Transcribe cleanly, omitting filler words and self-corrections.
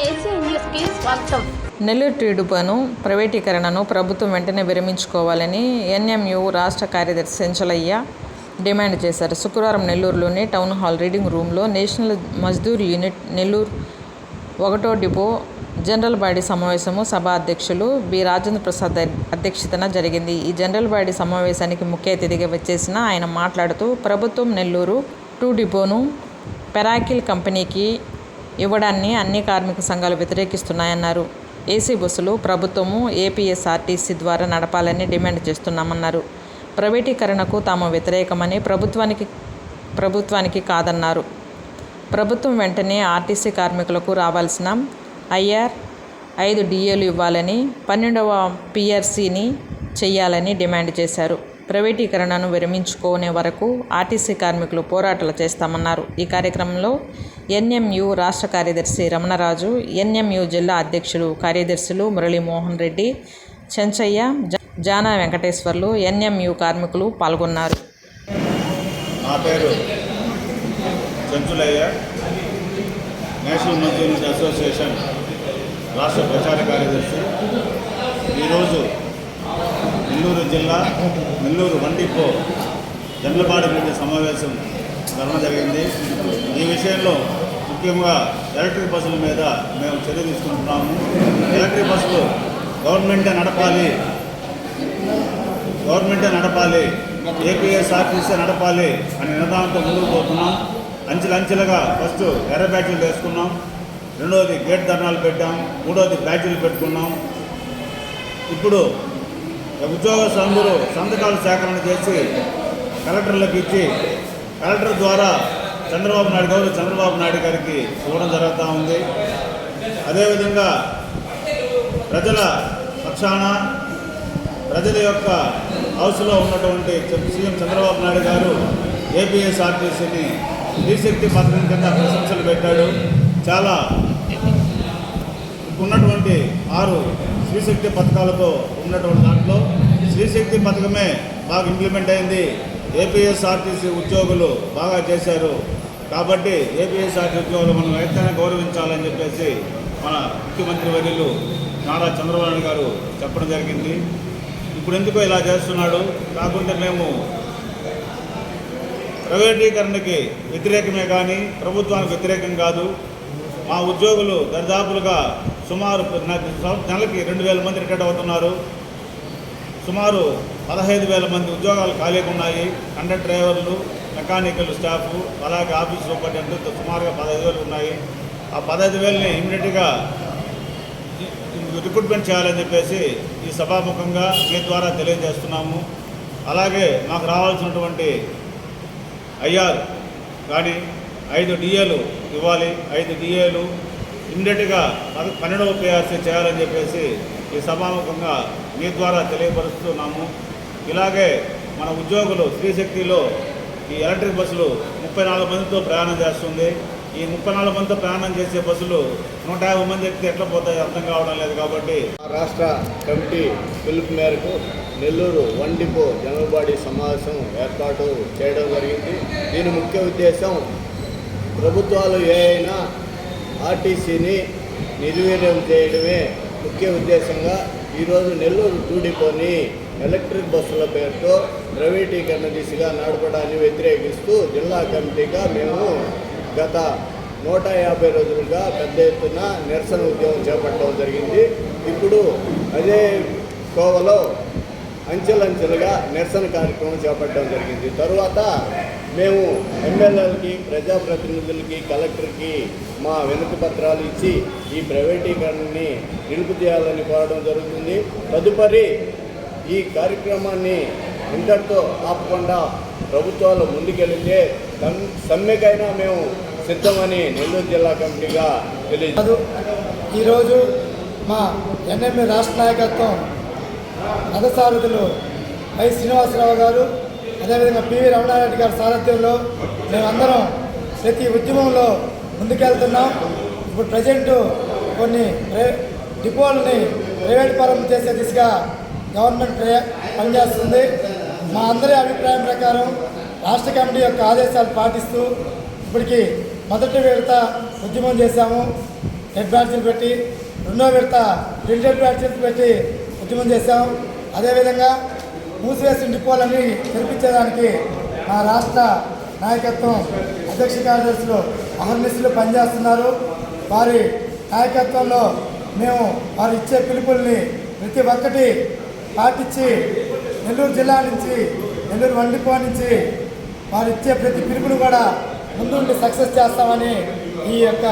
AC న్యూస్కి స్వాగతం. నెల్లూరు టీడీపీను ప్రైవేటీకరణను ప్రభుత్వం వెంటనే విరమించుకోవాలని ఎన్ఎంయు రాష్ట్ర కార్యదర్శి చెంచలయ్య డిమాండ్ చేశారు. శుక్రవారం నెల్లూరులోని టౌన్ హాల్ రీడింగ్ రూమ్లో నేషనల్ మజ్దూర్ యూనిట్ నెల్లూరు 1వ డిపో జనరల్ బాడీ సమావేశము సభ అధ్యక్షులు బి రాజేంద్ర ప్రసాద్ అధ్యక్షతన జరిగింది. ఈ జనరల్ బాడీ సమావేశానికి ముఖ్య అతిథిగా వచ్చేసిన ఆయన మాట్లాడుతూ, ప్రభుత్వం నెల్లూరు 2 డిపోను పెరాకిల్ కంపెనీకి ఇవ్వడాన్ని అన్ని కార్మిక సంఘాలు వ్యతిరేకిస్తున్నాయన్నారు. ఏసీ బస్సులు ప్రభుత్వము ఏపీఎస్ఆర్టీసీ ద్వారా నడపాలని డిమాండ్ చేస్తున్నామన్నారు. ప్రైవేటీకరణకు తాము వ్యతిరేకమని ప్రభుత్వానికి కాదన్నారు. ప్రభుత్వం వెంటనే ఆర్టీసీ కార్మికులకు రావాల్సిన ఐఆర్ 5 డిఏలు ఇవ్వాలని, 12వ పిఆర్సీని చేయాలని డిమాండ్ చేశారు. ప్రైవేటీకరణను విరమించుకునే వరకు ఆర్టీసీ కార్మికులు పోరాటాలు చేస్తామన్నారు. ఈ కార్యక్రమంలో ఎన్ఎంయు రాష్ట్ర కార్యదర్శి రమణరాజు, ఎన్ఎంయు జిల్లా అధ్యక్షులు కార్యదర్శులు మురళీమోహన్ రెడ్డి, చెంచయ్య, జానా వెంకటేశ్వర్లు, ఎన్ఎంయు కార్మికులు పాల్గొన్నారు. నా పేరు చెంచులయ్య, నేషనల్ మజ్దూర్ యూనిట్ అసోసియేషన్ రాష్ట్ర ప్రచార కార్యదర్శి. ఈరోజు నెల్లూరు జిల్లా Nellore 1 depot general body meeting సమావేశం జరగడం జరిగింది. ఈ విషయంలో ముఖ్యంగా ఎలక్ట్రిక్ బస్సుల మీద మేము చర్య తీసుకుంటున్నాము. ఎలక్ట్రిక్ బస్సులు గవర్నమెంటే నడపాలి, ఏపీఎస్ఆర్టీసీ నడపాలి అనే నిర్ణయంతో ముందుకు పోతున్నాం. అంచెలంచెలుగా ఫస్ట్ ఎర్ర బ్యాడ్జీలు వేసుకున్నాం, రెండవది గేట్ ధర్నాలు పెట్టాం, మూడవది బ్యాడ్జీలు పెట్టుకున్నాం. ఇప్పుడు ఉద్యోగస్తులందరూ సంతకాలు సేకరణ చేసి కలెక్టర్లకు ఇచ్చి, కలెక్టర్ ద్వారా చంద్రబాబు నాయుడు గారికి ఇవ్వడం జరుగుతూ ఉంది. అదేవిధంగా ప్రజల పక్షాన ప్రజల యొక్క హౌస్లో ఉన్నటువంటి సీఎం చంద్రబాబు నాయుడు గారు ఏపీఎస్ఆర్టీసీని స్త్రీశక్తి పథకం కింద ప్రశంసలు పెట్టాడు. చాలా ఉన్నటువంటి 6 స్త్రీశక్తి పథకాలతో ఉన్నటువంటి దాంట్లో స్త్రీశక్తి పథకమే బాగా ఇంప్లిమెంట్ అయింది. ఏపీఎస్ఆర్టీసీ ఉద్యోగులు బాగా చేశారు. కాబట్టి ఏపీఎస్ఆర్టీసీ ఉద్యోగులు మనం ఎక్కడైనా గౌరవించాలని చెప్పేసి మన ముఖ్యమంత్రి వర్యులు నారా చంద్రబాబు నాయుడు గారు చెప్పడం జరిగింది. ఇప్పుడు ఎందుకో ఇలా చేస్తున్నాడు. కాకుంటే మేము ప్రైవేటీకరణకి వ్యతిరేకమే కానీ ప్రభుత్వానికి వ్యతిరేకం కాదు. మా ఉద్యోగులు దరిదాపులుగా సుమారు నెలకి 2,000 మంది రిటైర్ అవుతున్నారు. సుమారు 15,000 మంది ఉద్యోగాలు ఖాళీగా ఉన్నాయి. కండక్టర్ డ్రైవర్లు, మెకానికల్ స్టాఫ్, అలాగే ఆఫీస్ సూపరింటెండెంట్ సుమారుగా 15,000 ఉన్నాయి. ఆ 15,000ని ఇమ్మీడియట్గా రిక్రూట్మెంట్ చేయాలని చెప్పేసి ఈ సభాముఖంగా మీ ద్వారా తెలియజేస్తున్నాము. అలాగే మాకు రావాల్సినటువంటి ఐఆర్ కానీ 5 డిఏలు ఇవ్వాలి. 5 డిఏలు ఇమ్మీడియట్గా 12వ పిఆర్సీ చేయాలని చెప్పేసి ఈ సభాముఖంగా మీ ద్వారా తెలియపరుస్తున్నాము. ఇలాగే మన ఉద్యోగులు స్త్రీశక్తిలో ఈ ఎలక్ట్రిక్ బస్సులు 34 మందితో ప్రయాణం చేస్తుంది. ఈ 34 మందితో ప్రయాణం చేసే బస్సులు 150 మంది ఎక్కితే ఎట్లా పోతాయి అర్థం కావడం లేదు. కాబట్టి రాష్ట్ర కమిటీ పిలుపు మేరకు నెల్లూరు 1 డిపో జనరల్ బాడీ సమావేశం ఏర్పాటు చేయడం జరిగింది. దీని ముఖ్య ఉద్దేశం ప్రభుత్వాలు ఏవైనా ఆర్టీసీని నిర్వీర్యం చేయడమే ముఖ్య ఉద్దేశంగా ఈరోజు నెల్లూరు 2 డిపోని ఎలక్ట్రిక్ బస్సుల పేరుతో ప్రైవేటీకరణ దిశగా నడపడాన్ని వ్యతిరేకిస్తూ జిల్లా కమిటీగా మేము గత 150 రోజులుగా పెద్ద ఎత్తున నిరసన ఉద్యమం చేపట్టడం జరిగింది. ఇప్పుడు అదే కోవలో అంచెలంచెలుగా నిరసన కార్యక్రమం చేపట్టడం జరిగింది. తరువాత మేము ఎమ్మెల్యేలకి, ప్రజాప్రతినిధులకి, కలెక్టర్కి మా వినతి పత్రాలు ఇచ్చి ఈ ప్రైవేటీకరణని నిలుపుతీయాలని కోరడం జరుగుతుంది. తదుపరి ఈ కార్యక్రమాన్ని ఇంతటితో ఆపకుండా ప్రభుత్వాలు ముందుకెళ్తే సమ్మెకైనా మేము సిద్ధమని నెల్లూరు జిల్లా కమిటీగా తెలియజేస్తాము. ఈరోజు మా ఎన్ఎంఏ రాష్ట్ర నాయకత్వం రథసారథులు ఐ శ్రీనివాసరావు గారు, అదేవిధంగా పివి రమణారెడ్డి గారి సారథ్యంలో మేమందరం ప్రతి ఉద్యమంలో ముందుకెళ్తున్నాం. ఇప్పుడు ప్రజెంట్ కొన్ని డిపోలని ప్రైవేట్ పరం చేసే దిశగా గవర్నమెంట్ పనిచేస్తుంది. మా అందరి అభిప్రాయం ప్రకారం రాష్ట్ర కమిటీ యొక్క ఆదేశాలు పాటిస్తూ ఇప్పటికీ మొదటి విడత ఉద్యమం చేశాము. హెడ్ బ్యాడ్జీలు పెట్టి, రెండో విడత ప్రింటెడ్ బ్యాడ్జీలు పెట్టి ఉద్యమం చేశాం. అదేవిధంగా మూసివేసిన డిపోలన్నీ తెరిపించేదానికి మా రాష్ట్ర నాయకత్వం అధ్యక్ష కార్యదర్శులు అహర్నిశలు పనిచేస్తున్నారు. వారి నాయకత్వంలో మేము వారు ఇచ్చే పిలుపుల్ని ప్రతి ఒక్కటి పాటించి నెల్లూరు జిల్లా నుంచి, నెల్లూరు వన్ డిపో నుంచి వారు ఇచ్చే ప్రతి పిలుపును కూడా ముందుండి సక్సెస్ చేస్తామని ఈ యొక్క